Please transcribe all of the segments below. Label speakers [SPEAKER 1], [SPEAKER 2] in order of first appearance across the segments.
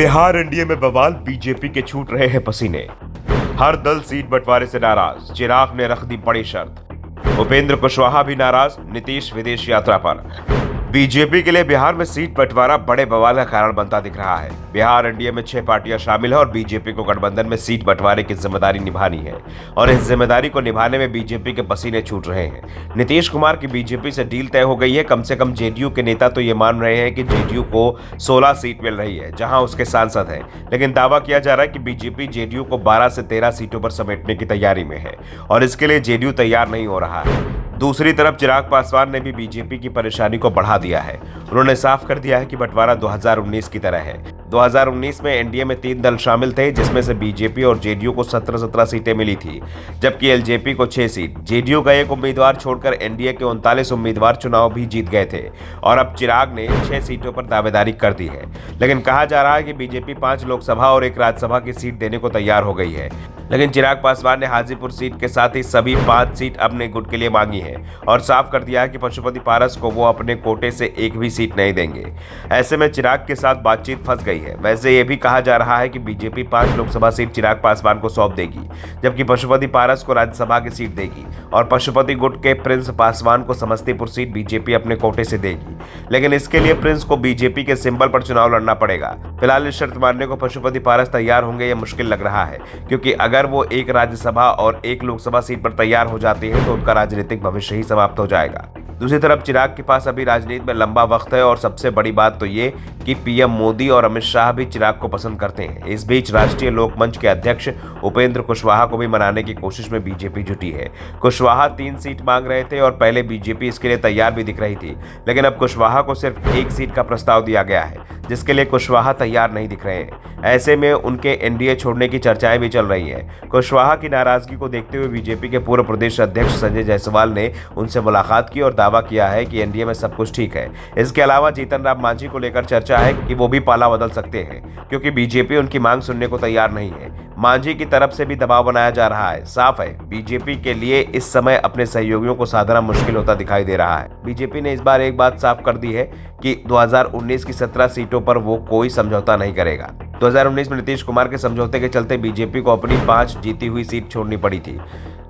[SPEAKER 1] Bihar NDA में बवाल, BJP के छूट रहे हैं पसीने। हर दल सीट बंटवारे से नाराज, चिराग ने रख दी बड़ी शर्त। उपेंद्र कुशवाहा भी नाराज, नीतीश विदेश यात्रा पर। बीजेपी के लिए बिहार में सीट बंटवारा बड़े बवाल का कारण बनता दिख रहा है। बिहार एनडीए में 6 पार्टियां शामिल है और बीजेपी को गठबंधन में सीट बंटवारे की जिम्मेदारी निभानी है और इस जिम्मेदारी को निभाने में बीजेपी के पसीने छूट रहे हैं। नीतीश कुमार की बीजेपी से डील तय हो गई है। कम से कम जेडीयू के नेता तो ये मान रहे हैं कि जेडीयू को 16 सीट मिल रही है, जहां उसके सांसद हैं, लेकिन दावा किया जा रहा है कि बीजेपी जेडीयू को 12 से 13 सीटों पर समेटने की तैयारी में है और इसके लिए जेडीयू तैयार नहीं हो रहा है। दूसरी तरफ चिराग पासवान ने भी बीजेपी की परेशानी को बढ़ा दिया है। उन्होंने साफ कर दिया है कि बंटवारा 2019 की तरह है। 2019 में एनडीए में 3 दल शामिल थे, जिसमें से बीजेपी और जेडीयू को 17-17 सीटें मिली थी, जबकि एलजेपी को 6 सीट। जेडीयू का एक उम्मीदवार छोड़कर एनडीए के 39 उम्मीदवार चुनाव भी जीत गए थे और अब चिराग ने 6 सीटों पर दावेदारी कर दी है। लेकिन कहा जा रहा है कि बीजेपी 5 लोकसभा और 1 राज्यसभा की सीट देने को तैयार हो गई है। लेकिन चिराग पासवान ने हाजीपुर सीट के साथ ही सभी 5 सीट अपने गुट के लिए मांगी है और साफ कर दिया है कि पशुपति पारस को वो अपने कोटे से एक भी सीट नहीं देंगे। ऐसे में चिराग के साथ बातचीत फंस गई है। वैसे ये भी कहा जा रहा है कि बीजेपी 5 लोकसभा सीट चिराग पासवान को सौंप देगी, जबकि पशुपति पारस को राज्यसभा की सीट देगी और पशुपति गुट के प्रिंस पासवान को समस्तीपुर सीट बीजेपी अपने कोटे से देगी। लेकिन इसके लिए प्रिंस को बीजेपी के सिंबल पर चुनाव लड़ना पड़ेगा। फिलहाल इस शर्त मानने को पशुपति पारस तैयार होंगे यह मुश्किल लग रहा है, क्योंकि अगर वो 1 राज्यसभा और 1 लोकसभा सीट पर तैयार हो जाते हैं तो उनका राजनीतिक भविष्य ही समाप्त हो जाएगा। दूसरी तरफ चिराग के पास अभी राजनीति में लंबा वक्त है और सबसे बड़ी बात तो ये कि पीएम मोदी और अमित शाह भी चिराग को पसंद करते हैं। इस बीच राष्ट्रीय लोकमंच के अध्यक्ष उपेंद्र कुशवाहा को भी मनाने की कोशिश में बीजेपी जुटी है। कुशवाहा 3 सीट मांग रहे थे और पहले बीजेपी इसके लिए तैयार भी दिख रही थी, लेकिन अब कुशवाहा को सिर्फ 1 सीट का प्रस्ताव दिया गया है, जिसके लिए कुशवाहा तैयार नहीं दिख रहे हैं। ऐसे में उनके एनडीए छोड़ने की चर्चाएं भी चल रही हैं। कुशवाहा की नाराजगी को देखते हुए बीजेपी के पूर्व प्रदेश अध्यक्ष संजय जायसवाल ने उनसे मुलाकात की और दावा किया है कि एनडीए में सब कुछ ठीक है। इसके अलावा जीतन राम मांझी को लेकर चर्चा है कि वो भी पाला बदल सकते हैं, क्योंकि बीजेपी उनकी मांग सुनने को तैयार नहीं है। मांझी की तरफ से भी दबाव बनाया जा रहा है। साफ है, बीजेपी के लिए इस समय अपने सहयोगियों को साधना मुश्किल होता दिखाई दे रहा है। बीजेपी ने इस बार एक बात साफ कर दी है कि 2019 की 17 सीटों पर वो कोई समझौता नहीं करेगा। 2019 में नीतीश कुमार के समझौते के चलते बीजेपी को अपनी 5 जीती हुई सीट छोड़नी पड़ी थी,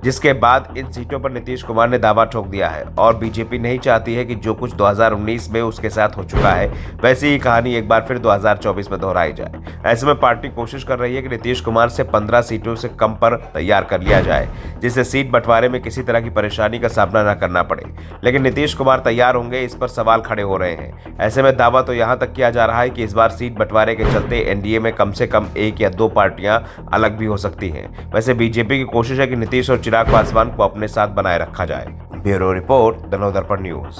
[SPEAKER 1] जिसके बाद इन सीटों पर नीतीश कुमार ने दावा ठोक दिया है और बीजेपी नहीं चाहती है कि जो कुछ 2019 में उसके साथ हो चुका है वैसी ही कहानी एक बार फिर 2024 में दोहराई जाए। ऐसे में पार्टी कोशिश कर रही है कि नीतीश कुमार से 15 सीटों से कम पर तैयार कर लिया जाए, जिससे सीट बंटवारे में किसी तरह की परेशानी का सामना न करना पड़े। लेकिन नीतीश कुमार तैयार होंगे, इस पर सवाल खड़े हो रहे हैं। ऐसे में दावा तो यहाँ तक किया जा रहा है कि इस बार सीट बंटवारे के चलते एनडीए में कम से कम 1 या 2 पार्टियां अलग भी हो सकती हैं। वैसे बीजेपी की कोशिश है कि नीतीश और चिराग पासवान को अपने साथ बनाए रखा जाए। Bureau report, the Navdarpan news.